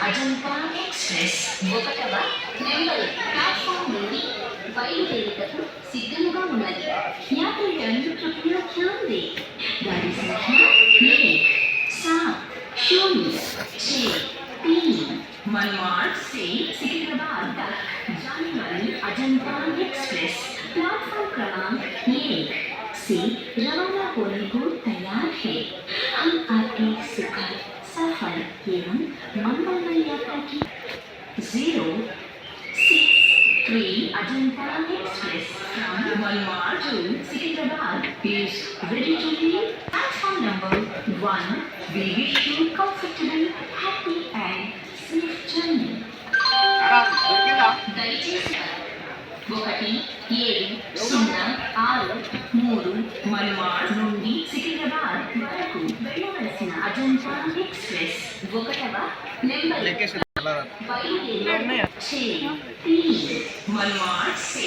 Ajanta express ఒకటవ number platform నుండి బయలుదేరుటకు సిద్ధంగా ఉన్నది. यात्रियों कृपया ध्यान दें. गाड़ी संख्या 1 7 0 6 3 मनमाड से सिकंदराबाद तक जाने वाली अजंता एक्सप्रेस प्लेटफॉर्म क्रमांक 1 से रवाना होने को तैयार है. हम आपके सुखद सफर एवं मंगलमय यात्रा की 063 Ajanta Express from Manmad to Secunderabad is ready to leave. Platform number 1. We wish you comfortable, happy and safe journey. దయచేసి 1706 మన్మాడ్ నుండి సికింద్రాబాద్ వరకు వెళ్ళవలసిన అజంతా ఎక్స్ప్రెస్ ఒకటవ నెంబర్ బయలుదేరి मनमाड से